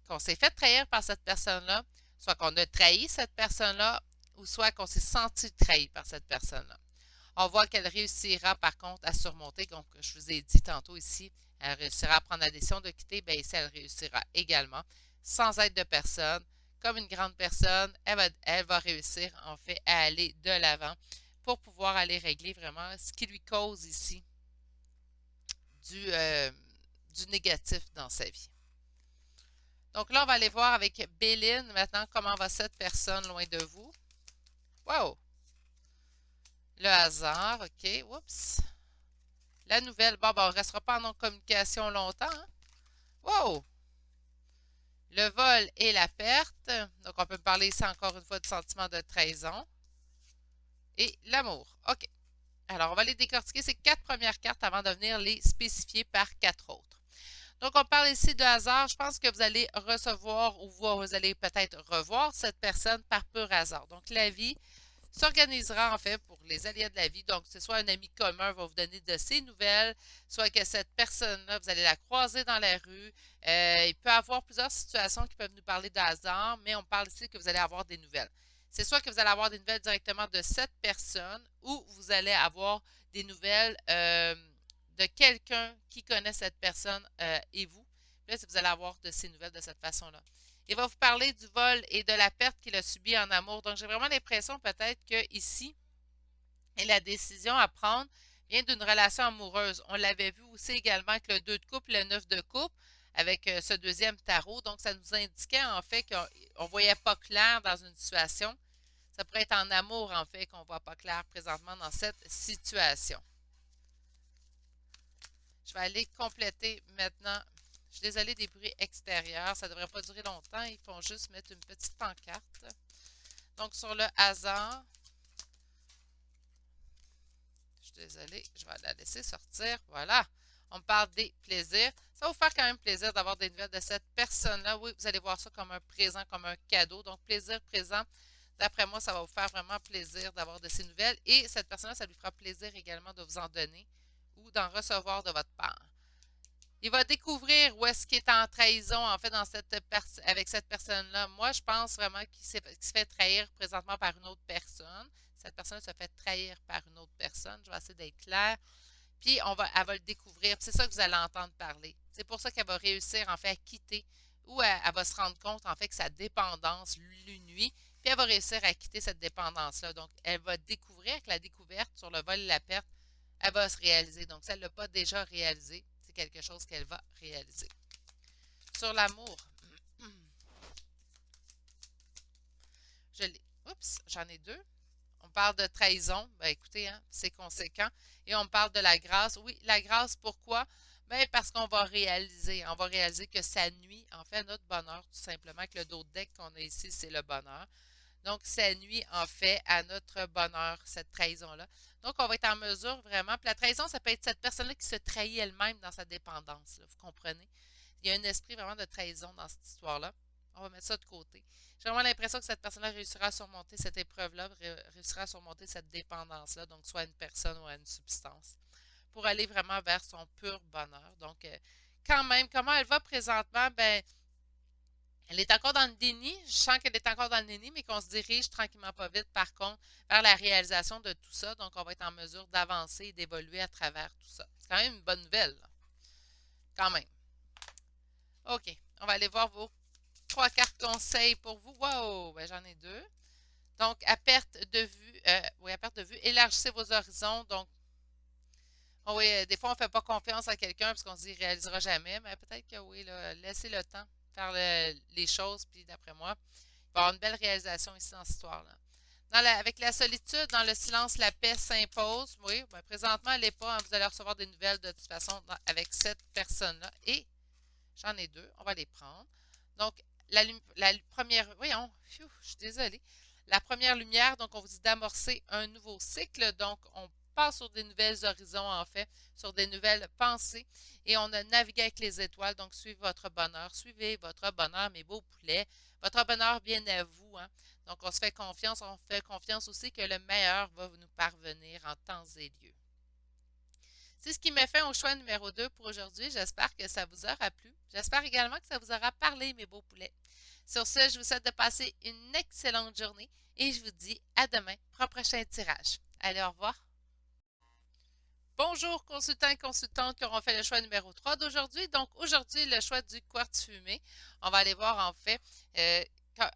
qu'on s'est fait trahir par cette personne-là, soit qu'on a trahi cette personne-là, ou soit qu'on s'est senti trahi par cette personne-là. On voit qu'elle réussira, par contre, à surmonter. Donc, je vous ai dit tantôt ici, elle réussira à prendre la décision de quitter. Bien, ici, elle réussira également, sans aide de personne. Comme une grande personne, elle va réussir, en fait, à aller de l'avant pour pouvoir aller régler vraiment ce qui lui cause ici du, euh, du négatif dans sa vie. Donc là, on va aller voir avec Béline maintenant comment va cette personne loin de vous. Wow! Le hasard, OK. Oups. La nouvelle, bon, ben, on ne restera pas en non-communication longtemps. Hein? Wow! Le vol et la perte. Donc, on peut parler ici encore une fois du sentiment de trahison. Et l'amour. OK. Alors, on va les décortiquer ces 4 premières cartes avant de venir les spécifier par 4 autres. Donc, on parle ici de hasard. Je pense que vous allez recevoir ou vous allez peut-être revoir cette personne par pur hasard. Donc, la vie s'organisera en fait pour les aléas de la vie. Donc, c'est soit un ami commun va vous donner de ses nouvelles, soit que cette personne-là, vous allez la croiser dans la rue. Il peut y avoir plusieurs situations qui peuvent nous parler de hasard, mais on parle ici que vous allez avoir des nouvelles. C'est soit que vous allez avoir des nouvelles directement de cette personne ou vous allez avoir des nouvelles de quelqu'un qui connaît cette personne et vous. Là, vous allez avoir de ces nouvelles de cette façon-là. Il va vous parler du vol et de la perte qu'il a subie en amour. Donc, j'ai vraiment l'impression peut-être que ici, la décision à prendre vient d'une relation amoureuse. On l'avait vu aussi également avec le 2 de coupe, le 9 de coupe, avec ce deuxième tarot. Donc, ça nous indiquait en fait qu'on ne voyait pas clair dans une situation. Ça pourrait être en amour, en fait, qu'on ne voit pas clair présentement dans cette situation. Je vais aller compléter maintenant. Je suis désolée des bruits extérieurs. Ça ne devrait pas durer longtemps. Ils font juste mettre une petite pancarte. Donc, sur le hasard, je suis désolée, je vais la laisser sortir. Voilà. On parle des plaisirs. Ça va vous faire quand même plaisir d'avoir des nouvelles de cette personne-là. Oui, vous allez voir ça comme un présent, comme un cadeau. Donc, plaisir présent. D'après moi, ça va vous faire vraiment plaisir d'avoir de ces nouvelles. Et cette personne-là, ça lui fera plaisir également de vous en donner ou d'en recevoir de votre part. Il va découvrir où est-ce qu'il est en trahison, en fait, avec cette personne-là. Moi, je pense vraiment qu'il se fait trahir présentement par une autre personne. Cette personne se fait trahir par une autre personne. Je vais essayer d'être claire. Puis, elle va le découvrir. C'est ça que vous allez entendre parler. C'est pour ça qu'elle va réussir, en fait, à quitter ou elle va se rendre compte, en fait, que sa dépendance lui nuit. Puis, elle va réussir à quitter cette dépendance-là. Donc, elle va découvrir que la découverte sur le vol et la perte, elle va se réaliser. Donc, si elle ne l'a pas déjà réalisé, c'est quelque chose qu'elle va réaliser. Sur l'amour, je l'ai. Oups, j'en ai deux. On parle de trahison. Ben, écoutez, hein, c'est conséquent. Et on parle de la grâce. Oui, la grâce, pourquoi? Ben, parce on va réaliser que ça nuit en fait à notre bonheur, tout simplement, que le dos de deck qu'on a ici, c'est le bonheur. Donc, ça nuit en fait à notre bonheur, cette trahison-là. Donc, on va être en mesure vraiment. Puis la trahison, ça peut être cette personne-là qui se trahit elle-même dans sa dépendance, là, vous comprenez? Il y a un esprit vraiment de trahison dans cette histoire-là. On va mettre ça de côté. J'ai vraiment l'impression que cette personne-là réussira à surmonter cette épreuve-là, réussira à surmonter cette dépendance-là, donc soit à une personne ou à une substance, pour aller vraiment vers son pur bonheur. Donc, quand même, comment elle va présentement? Ben, elle est encore dans le déni. Je sens qu'elle est encore dans le déni, mais qu'on se dirige tranquillement pas vite, par contre, vers la réalisation de tout ça. Donc, on va être en mesure d'avancer et d'évoluer à travers tout ça. C'est quand même une bonne nouvelle, là. Quand même. OK. On va aller voir vos trois cartes conseils pour vous. Wow! Ben, j'en ai deux. Donc, à perte de vue, oui, à perte de vue, élargissez vos horizons. Donc, oh oui, des fois, on ne fait pas confiance à quelqu'un parce qu'on se dit qu'il ne réalisera jamais, mais peut-être que oui, là, laissez le temps faire les choses, puis d'après moi, il va y avoir une belle réalisation ici dans cette histoire-là. Avec la solitude, dans le silence, la paix s'impose. Oui, ben, présentement, elle n'est pas, hein, vous allez recevoir des nouvelles de toute façon avec cette personne-là. Et j'en ai deux, on va les prendre. Donc, la première, voyons, je suis désolée. La première lumière, donc on vous dit d'amorcer un nouveau cycle. Donc, on passe sur des nouvelles horizons, en fait, sur des nouvelles pensées. Et on a navigué avec les étoiles. Donc, suivez votre bonheur, mes beaux poulets. Votre bonheur bien à vous, hein. Donc, on fait confiance aussi que le meilleur va nous parvenir en temps et lieu. C'est ce qui me fait au choix numéro 2 pour aujourd'hui. J'espère que ça vous aura plu. J'espère également que ça vous aura parlé, mes beaux poulets. Sur ce, je vous souhaite de passer une excellente journée et je vous dis à demain pour un prochain tirage. Allez, au revoir. Bonjour, consultants et consultantes qui auront fait le choix numéro 3 d'aujourd'hui. Donc, aujourd'hui, le choix du quartz fumé. On va aller voir en fait, euh,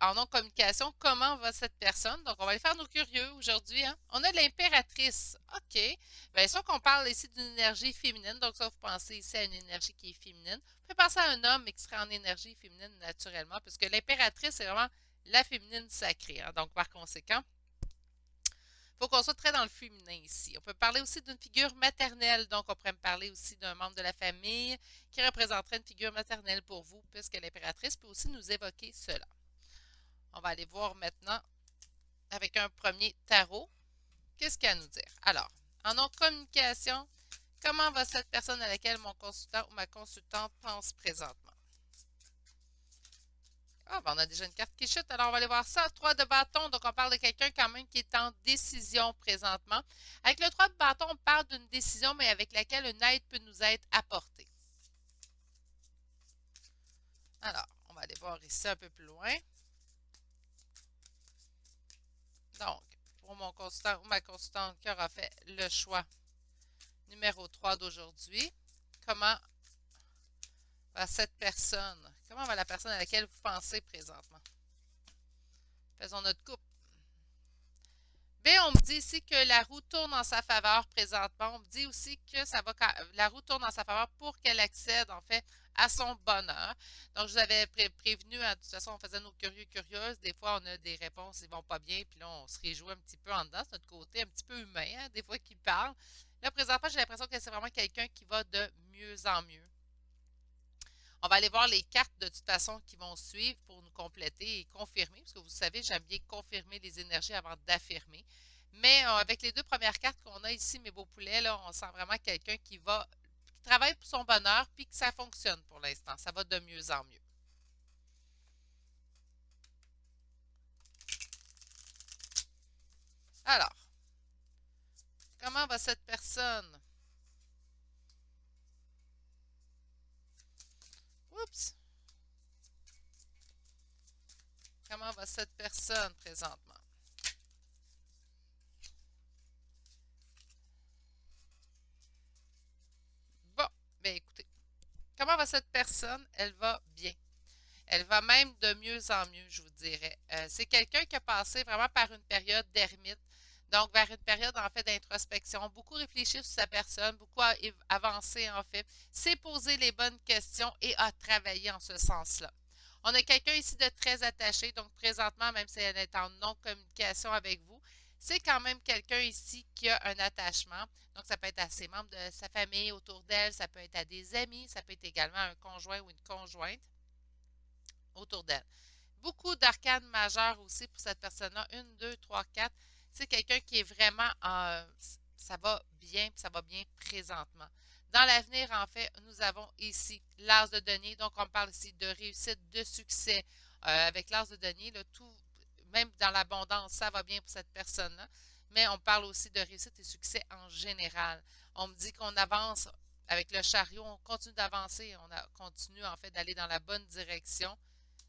en non-communication, comment va cette personne. Donc, on va aller faire nos curieux aujourd'hui, hein. On a l'impératrice. OK. Bien sûr qu'on parle ici d'une énergie féminine. Donc, ça, vous pensez ici à une énergie qui est féminine. Vous pouvez penser à un homme, mais qui serait en énergie féminine naturellement, puisque l'impératrice, c'est vraiment la féminine sacrée, hein. Donc, par conséquent, il faut qu'on soit très dans le féminin ici. On peut parler aussi d'une figure maternelle, donc on pourrait me parler aussi d'un membre de la famille qui représenterait une figure maternelle pour vous, puisque l'impératrice peut aussi nous évoquer cela. On va aller voir maintenant avec un premier tarot. Qu'est-ce qu'il y a à nous dire? Alors, en non-communication, comment va cette personne à laquelle mon consultant ou ma consultante pense présentement? Ah, ben on a déjà une carte qui chute, alors on va aller voir ça. 3 de bâton, donc on parle de quelqu'un quand même qui est en décision présentement. Avec le 3 de bâton, on parle d'une décision, mais avec laquelle une aide peut nous être apportée. Alors, on va aller voir ici un peu plus loin. Donc, pour mon consultant ou ma consultante qui aura fait le choix numéro 3 d'aujourd'hui, comment va cette personne, comment va la personne à laquelle vous pensez présentement? Faisons notre coupe. Bien, on me dit ici que la roue tourne en sa faveur présentement. On me dit aussi que la roue tourne en sa faveur pour qu'elle accède, en fait, à son bonheur. Donc, je vous avais prévenu, hein, de toute façon, on faisait nos curieux curieuses. Des fois, on a des réponses qui vont pas bien, puis là, on se réjouit un petit peu en dedans. C'est notre côté un petit peu humain, hein, des fois, qui parle. Là, présentement, j'ai l'impression que c'est vraiment quelqu'un qui va de mieux en mieux. On va aller voir les cartes de toute façon qui vont suivre pour nous compléter et confirmer, parce que vous savez, j'aime bien confirmer les énergies avant d'affirmer. Mais avec les deux premières cartes qu'on a ici, mes beaux poulets, là, on sent vraiment quelqu'un qui travaille pour son bonheur, puis que ça fonctionne pour l'instant. Ça va de mieux en mieux. Alors, comment va cette personne? Oups! Comment va cette personne présentement? Bon, bien écoutez, comment va cette personne? Elle va bien. Elle va même de mieux en mieux, je vous dirais. C'est quelqu'un qui a passé vraiment par une période d'ermite, donc vers une période en fait d'introspection, beaucoup réfléchi sur sa personne, beaucoup avancé en fait, s'est posé les bonnes questions et a travaillé en ce sens-là. On a quelqu'un ici de très attaché, donc présentement, même si elle est en non-communication avec vous, C'est quand même quelqu'un ici qui a un attachement. Donc, ça peut être à ses membres de sa famille autour d'elle, ça peut être à des amis, ça peut être également un conjoint ou une conjointe autour d'elle. Beaucoup d'arcanes majeures aussi pour cette personne-là. Une, deux, trois, quatre. C'est quelqu'un qui est vraiment ça va bien, puis ça va bien présentement. Dans l'avenir, en fait, nous avons ici l'as de denier. Donc, on parle ici de réussite, de succès. Avec l'as de denier, là, tout, même dans l'abondance, ça va bien pour cette personne-là. Mais on parle aussi de réussite et succès en général. On me dit qu'on avance avec le chariot, on continue d'avancer, continue en fait d'aller dans la bonne direction.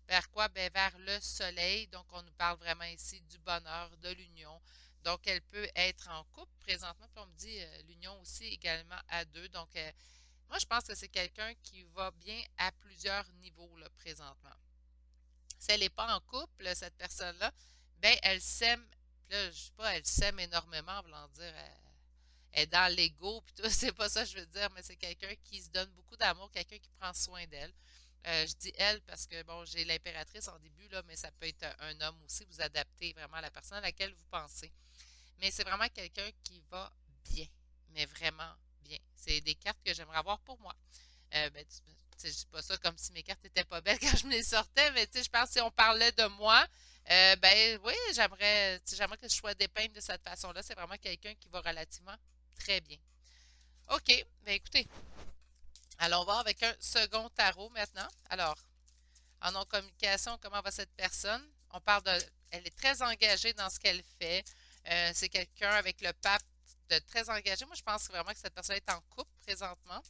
Vers quoi? Ben, vers le soleil. Donc, on nous parle vraiment ici du bonheur, de l'union. Donc, elle peut être en couple présentement. Puis, on me dit l'union aussi également à deux. Donc, moi, je pense que c'est quelqu'un qui va bien à plusieurs niveaux là, présentement. Si elle n'est pas en couple, cette personne-là, ben, elle s'aime. Puis là, je sais pas, elle s'aime énormément, voulant dire, elle est dans l'ego, puis tout, c'est pas ça que je veux dire, mais c'est quelqu'un qui se donne beaucoup d'amour, quelqu'un qui prend soin d'elle. Je dis elle parce que, bon, j'ai l'impératrice en début, là, mais ça peut être un homme aussi. Vous adaptez vraiment à la personne à laquelle vous pensez. Mais c'est vraiment quelqu'un qui va bien, mais vraiment bien. C'est des cartes que j'aimerais avoir pour moi. Ben, je dis pas ça comme si mes cartes étaient pas belles quand je me les sortais, mais je pense que si on parlait de moi, ben oui, j'aimerais que je sois dépeinte de cette façon-là. C'est vraiment quelqu'un qui va relativement très bien. OK, ben écoutez, allons voir avec un second tarot maintenant. Alors, en non-communication, comment va cette personne? On parle de, elle est très engagée dans ce qu'elle fait. C'est quelqu'un avec le pape de très engagé. Moi, je pense vraiment que cette personne est en couple présentement.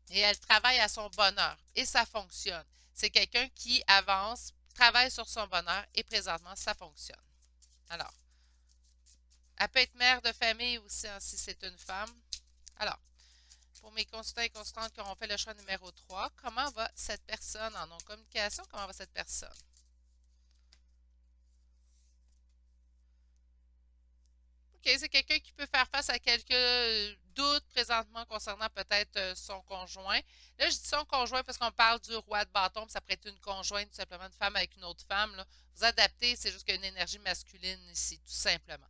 Et elle travaille à son bonheur. Et ça fonctionne. C'est quelqu'un qui avance, travaille sur son bonheur et présentement, ça fonctionne. Alors, elle peut être mère de famille aussi hein, si c'est une femme. Alors, pour mes consultants et consultantes qui auront fait le choix numéro 3, comment va cette personne en non-communication? Comment va cette personne? OK, c'est quelqu'un qui peut faire face à quelques doutes présentement concernant peut-être son conjoint. Là, je dis son conjoint parce qu'on parle du roi de bâton, puis ça pourrait être une conjointe, tout simplement une femme avec une autre femme. Là. Vous adaptez, c'est juste qu'il y a une énergie masculine ici, tout simplement.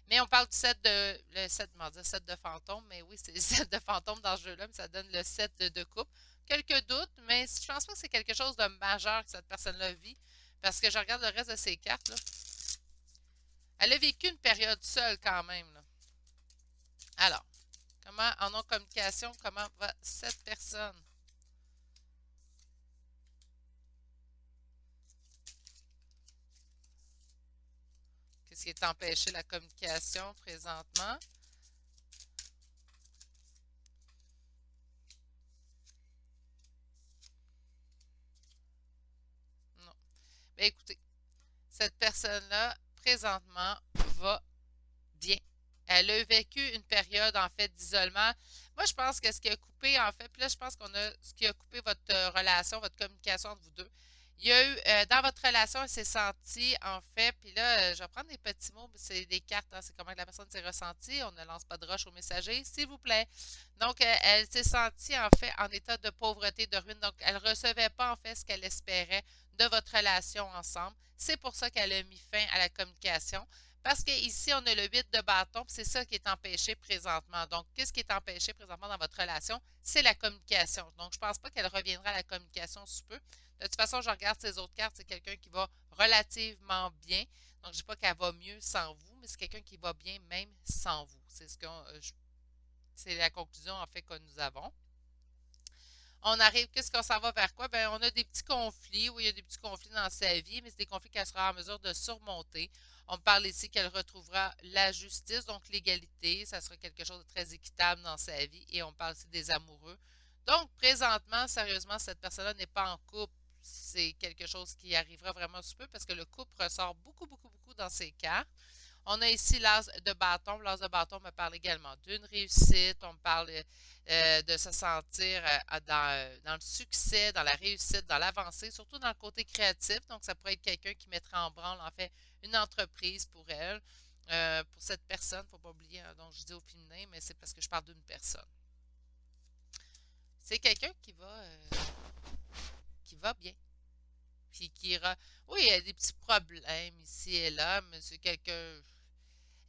Mais on parle du le 7, dire 7 de fantôme, mais oui, c'est le 7 de fantôme dans ce jeu-là, mais ça donne le 7 de coupe. Quelques doutes, mais je pense pas que c'est quelque chose de majeur que cette personne-là vit, parce que je regarde le reste de ses cartes, là. Elle a vécu une période seule quand même, là. Alors, comment, en non-communication, comment va cette personne? Qu'est-ce qui est empêché la communication présentement? Non. Bien, écoutez, cette personne-là, présentement, va bien. Elle a vécu une période, en fait, d'isolement. Moi, je pense que ce qui a coupé, en fait, puis là, je pense qu'on a ce qui a coupé votre relation, votre communication entre vous deux. Il y a eu, dans votre relation, elle s'est sentie, en fait, puis là, je vais prendre des petits mots, c'est des cartes, hein, c'est comment la personne s'est ressentie. On ne lance pas de roche au messager, s'il vous plaît. Donc, elle s'est sentie, en fait, en état de pauvreté, de ruine. Donc, elle ne recevait pas, en fait, ce qu'elle espérait de votre relation ensemble. C'est pour ça qu'elle a mis fin à la communication. Parce qu'ici, on a le 8 de bâton, puis c'est ça qui est empêché présentement. Donc, qu'est-ce qui est empêché présentement dans votre relation? C'est la communication. Donc, je ne pense pas qu'elle reviendra à la communication sous peu. De toute façon, je regarde ses autres cartes, c'est quelqu'un qui va relativement bien. Donc, je ne dis pas qu'elle va mieux sans vous, mais c'est quelqu'un qui va bien même sans vous. C'est la conclusion, en fait, que nous avons. On arrive, qu'est-ce qu'on s'en va vers quoi? Ben, on a des petits conflits, oui, il y a des petits conflits dans sa vie, mais c'est des conflits qu'elle sera en mesure de surmonter. On parle ici qu'elle retrouvera la justice, donc l'égalité, ça sera quelque chose de très équitable dans sa vie, et on parle aussi des amoureux. Donc, présentement, sérieusement, cette personne-là n'est pas en couple. C'est quelque chose qui arrivera vraiment sous peu parce que le couple ressort beaucoup, beaucoup, beaucoup dans ses cartes. On a ici l'as de bâton. L'as de bâton me parle également d'une réussite. On me parle de se sentir dans le succès, dans la réussite, dans l'avancée, surtout dans le côté créatif. Donc, ça pourrait être quelqu'un qui mettra en branle, en fait, une entreprise pour elle. Pour cette personne, il ne faut pas oublier, hein, donc je dis au féminin, mais c'est parce que je parle d'une personne. C'est quelqu'un qui va bien. puis oui, il y a des petits problèmes ici et là, mais c'est quelqu'un.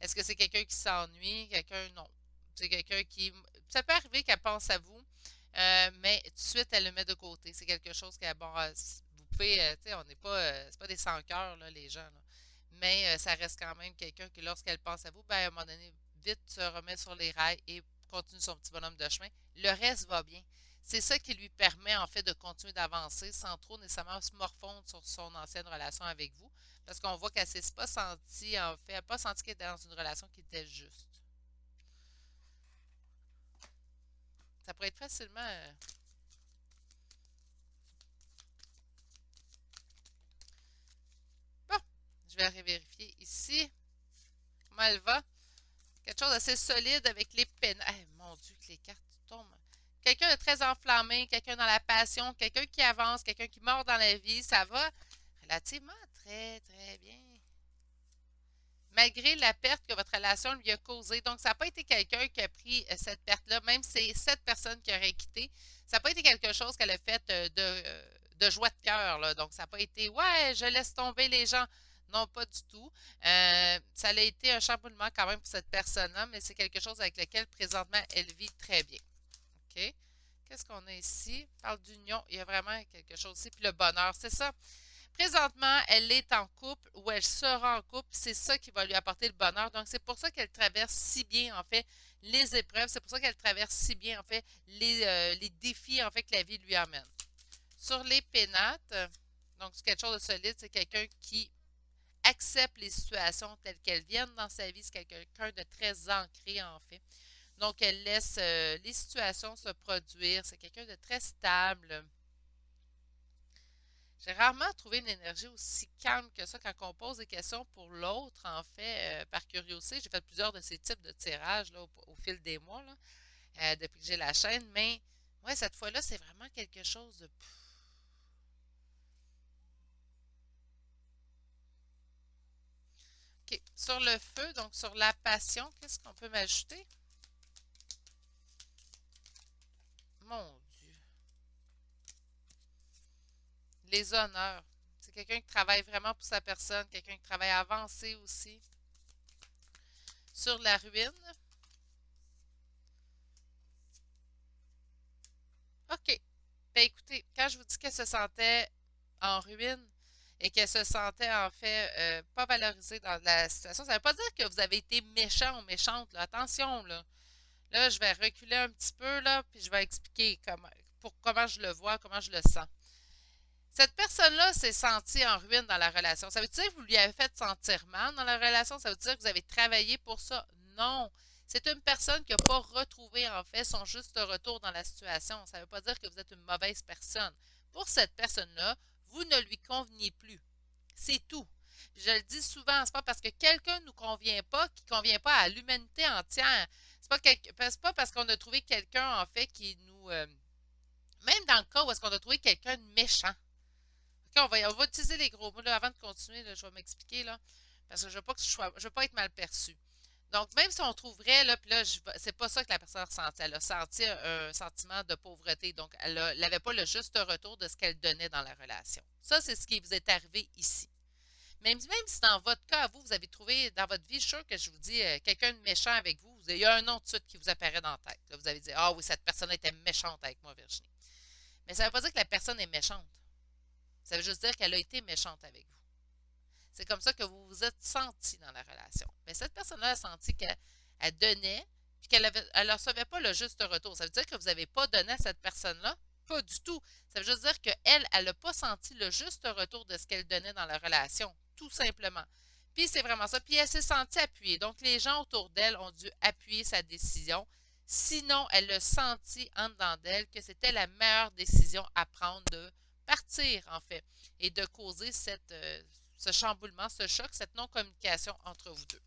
Est-ce que c'est quelqu'un qui s'ennuie? Quelqu'un, non. C'est quelqu'un qui. Ça peut arriver qu'elle pense à vous, mais tout de suite, elle le met de côté. C'est quelque chose qu'elle. Bon, vous pouvez. Tu sais, on n'est pas. C'est pas des sans-cœurs, là, les gens, là. Mais ça reste quand même quelqu'un qui, lorsqu'elle pense à vous, ben, à un moment donné, vite se remet sur les rails et continue son petit bonhomme de chemin. Le reste va bien. C'est ça qui lui permet, en fait, de continuer d'avancer sans trop nécessairement se morfondre sur son ancienne relation avec vous. Parce qu'on voit qu'elle ne s'est pas sentie, en fait, elle n'a pas senti qu'elle était dans une relation qui était juste. Ça pourrait être facilement. Bon, je vais vérifier ici. Comment elle va? Quelque chose d'assez solide avec les peines. Eh, mon Dieu, que les cartes tombent. Quelqu'un de très enflammé, quelqu'un dans la passion, quelqu'un qui avance, quelqu'un qui mord dans la vie. Ça va relativement très, très bien. Malgré la perte que votre relation lui a causée. Donc, ça n'a pas été quelqu'un qui a pris cette perte-là, même si c'est cette personne qui aurait quitté. Ça n'a pas été quelque chose qu'elle a fait de joie de cœur, là. Donc, ça n'a pas été ouais, je laisse tomber les gens. Non, pas du tout. Ça a été un chamboulement quand même pour cette personne-là, mais c'est quelque chose avec lequel présentement elle vit très bien. OK? Qu'est-ce qu'on a ici? On parle d'union. Il y a vraiment quelque chose ici. Puis le bonheur, c'est ça. Présentement, elle est en couple ou elle sera en couple. C'est ça qui va lui apporter le bonheur. Donc, c'est pour ça qu'elle traverse si bien, en fait, les épreuves. C'est pour ça qu'elle traverse si bien, en fait, les défis, en fait, que la vie lui amène. Sur les pénates, donc, c'est quelque chose de solide. C'est quelqu'un qui accepte les situations telles qu'elles viennent dans sa vie. C'est quelqu'un de très ancré, en fait. Donc, elle laisse les situations se produire. C'est quelqu'un de très stable. J'ai rarement trouvé une énergie aussi calme que ça quand on pose des questions pour l'autre, en fait, par curiosité. J'ai fait plusieurs de ces types de tirages là, au fil des mois, là, depuis que j'ai la chaîne, mais ouais, cette fois-là, c'est vraiment quelque chose de. OK. Sur le feu, donc sur la passion, qu'est-ce qu'on peut m'ajouter? Mon Dieu. Les honneurs. C'est quelqu'un qui travaille vraiment pour sa personne, quelqu'un qui travaille avancé aussi. Sur la ruine. OK. Ben écoutez, quand je vous dis qu'elle se sentait en ruine et qu'elle se sentait en fait pas valorisée dans la situation, ça ne veut pas dire que vous avez été méchant ou méchante, là. Attention, là. Là, je vais reculer un petit peu, là, puis je vais expliquer comment je le vois, comment je le sens. Cette personne-là s'est sentie en ruine dans la relation. Ça veut dire que vous lui avez fait sentir mal dans la relation? Ça veut dire que vous avez travaillé pour ça? Non. C'est une personne qui n'a pas retrouvé en fait son juste retour dans la situation. Ça ne veut pas dire que vous êtes une mauvaise personne. Pour cette personne-là, vous ne lui conveniez plus. C'est tout. Je le dis souvent, c'est pas parce que quelqu'un ne nous convient pas qu'il ne convient pas à l'humanité entière. C'est pas parce qu'on a trouvé quelqu'un en fait qui nous. Même dans le cas où est-ce qu'on a trouvé quelqu'un de méchant. OK, on va utiliser les gros mots. Là, avant de continuer, là, je vais m'expliquer, là, parce que je ne veux pas que je veux pas être mal perçue. Donc, même si on trouverait, là, puis là, c'est pas ça que la personne a ressenti. Elle a senti un sentiment de pauvreté. Donc, elle n'avait pas le juste retour de ce qu'elle donnait dans la relation. Ça, c'est ce qui vous est arrivé ici. Même si dans votre cas, vous avez trouvé dans votre vie, je suis sûre que je vous dis, quelqu'un de méchant avec vous, il y a un nom tout de suite qui vous apparaît dans la tête. Là, vous avez dit, ah oui, cette personne était méchante avec moi, Virginie. Mais ça ne veut pas dire que la personne est méchante. Ça veut juste dire qu'elle a été méchante avec vous. C'est comme ça que vous vous êtes senti dans la relation. Mais cette personne-là a senti qu'elle donnait, puis qu'elle ne recevait pas le juste retour. Ça veut dire que vous n'avez pas donné à cette personne-là? Pas du tout. Ça veut juste dire qu'elle, elle n'a pas senti le juste retour de ce qu'elle donnait dans la relation, tout simplement. Puis c'est vraiment ça. Puis elle s'est sentie appuyée. Donc les gens autour d'elle ont dû appuyer sa décision. Sinon, elle a senti en dedans d'elle que c'était la meilleure décision à prendre de partir, en fait, et de causer ce chamboulement, ce choc, cette non-communication entre vous deux.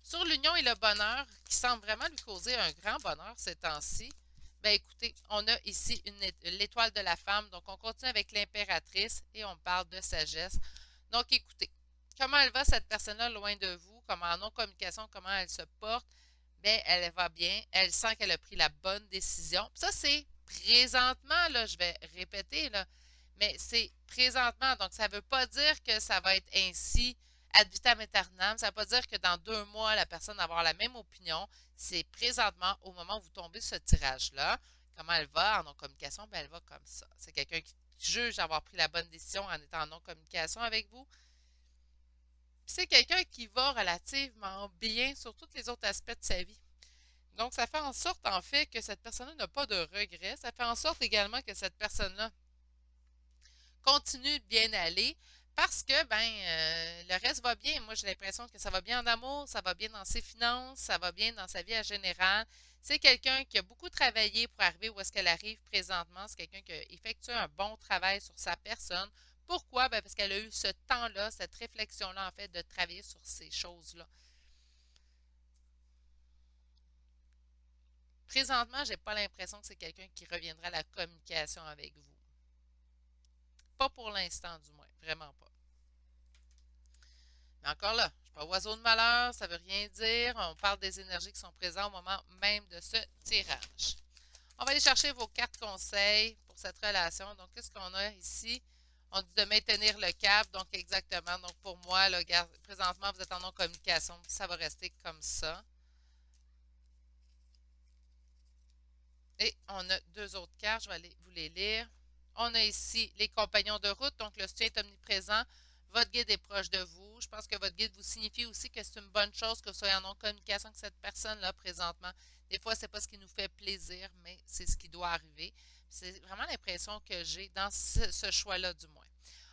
Sur l'union et le bonheur, qui semble vraiment lui causer un grand bonheur ces temps-ci, ben écoutez, on a ici l'étoile de la femme, donc on continue avec l'impératrice et on parle de sagesse. Donc écoutez, comment elle va cette personne-là loin de vous, comment en non-communication, comment elle se porte, ben elle va bien, elle sent qu'elle a pris la bonne décision. Ça c'est présentement, là, je vais répéter, là, Mais c'est présentement, donc ça ne veut pas dire que ça va être ainsi ad vitam aeternam. Ça ne veut pas dire que dans 2 mois, la personne va avoir la même opinion. C'est présentement, au moment où vous tombez sur ce tirage-là, comment elle va en non-communication, ben elle va comme ça. C'est quelqu'un qui juge avoir pris la bonne décision en étant en non-communication avec vous. C'est quelqu'un qui va relativement bien sur tous les autres aspects de sa vie. Donc, ça fait en sorte, en fait, que cette personne-là n'a pas de regrets. Ça fait en sorte également que cette personne-là continue de bien aller parce que, le reste va bien. Moi, j'ai l'impression que ça va bien en amour, ça va bien dans ses finances, ça va bien dans sa vie en général. C'est quelqu'un qui a beaucoup travaillé pour arriver où est-ce qu'elle arrive présentement. C'est quelqu'un qui a effectué un bon travail sur sa personne. Pourquoi? Ben parce qu'elle a eu ce temps-là, cette réflexion-là, en fait, de travailler sur ces choses-là. Présentement, j'ai pas l'impression que c'est quelqu'un qui reviendra à la communication avec vous. Pas pour l'instant, du moins. Vraiment pas. Mais encore là, je suis pas oiseau de malheur, ça veut rien dire. On parle des énergies qui sont présentes au moment même de ce tirage. On va aller chercher vos cartes conseils pour cette relation. Donc, qu'est-ce qu'on a ici? On dit de maintenir le cap. Donc, exactement. Donc, pour moi, là, présentement, vous êtes en non-communication. Ça va rester comme ça. Et on a deux autres cartes. Je vais aller vous les lire. On a ici les compagnons de route. Donc, le soutien est omniprésent. Votre guide est proche de vous. Je pense que votre guide vous signifie aussi que c'est une bonne chose que vous soyez en non-communication avec cette personne-là présentement. Des fois, ce n'est pas ce qui nous fait plaisir, mais c'est ce qui doit arriver. C'est vraiment l'impression que j'ai dans ce choix-là, du moins.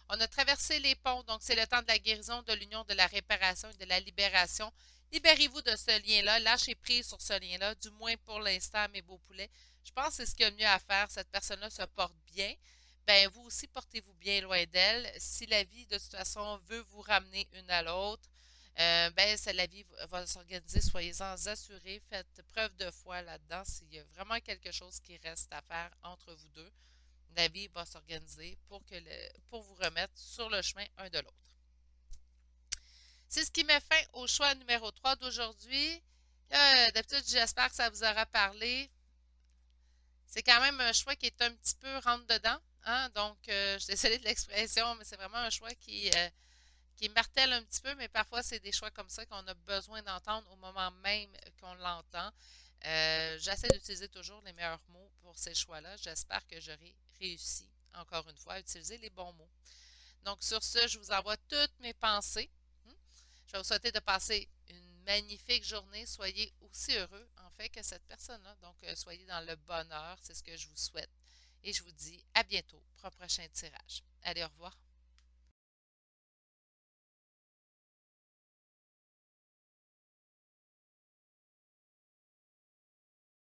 On a traversé les ponts, donc c'est le temps de la guérison, de l'union, de la réparation et de la libération. Libérez-vous de ce lien-là, lâchez prise sur ce lien-là, du moins pour l'instant, mes beaux poulets. Je pense que c'est ce qu'il y a de mieux à faire. Cette personne-là se porte bien. Ben, vous aussi, portez-vous bien loin d'elle. Si la vie, de toute façon, veut vous ramener une à l'autre, la vie va s'organiser. Soyez-en assurés. Faites preuve de foi là-dedans. S'il y a vraiment quelque chose qui reste à faire entre vous deux, la vie va s'organiser pour vous remettre sur le chemin un de l'autre. C'est ce qui met fin au choix numéro 3 d'aujourd'hui. D'habitude, j'espère que ça vous aura parlé. C'est quand même un choix qui est un petit peu rentre dedans. Hein? Donc, je suis désolée de l'expression, mais c'est vraiment un choix qui martèle un petit peu, mais parfois, c'est des choix comme ça qu'on a besoin d'entendre au moment même qu'on l'entend. J'essaie d'utiliser toujours les meilleurs mots pour ces choix-là. J'espère que j'aurai réussi, encore une fois, à utiliser les bons mots. Donc, sur ce, je vous envoie toutes mes pensées. Je vais vous souhaiter de passer une magnifique journée. Soyez aussi heureux, en fait, que cette personne-là. Donc, soyez dans le bonheur. C'est ce que je vous souhaite. Et je vous dis à bientôt pour un prochain tirage. Allez, au revoir.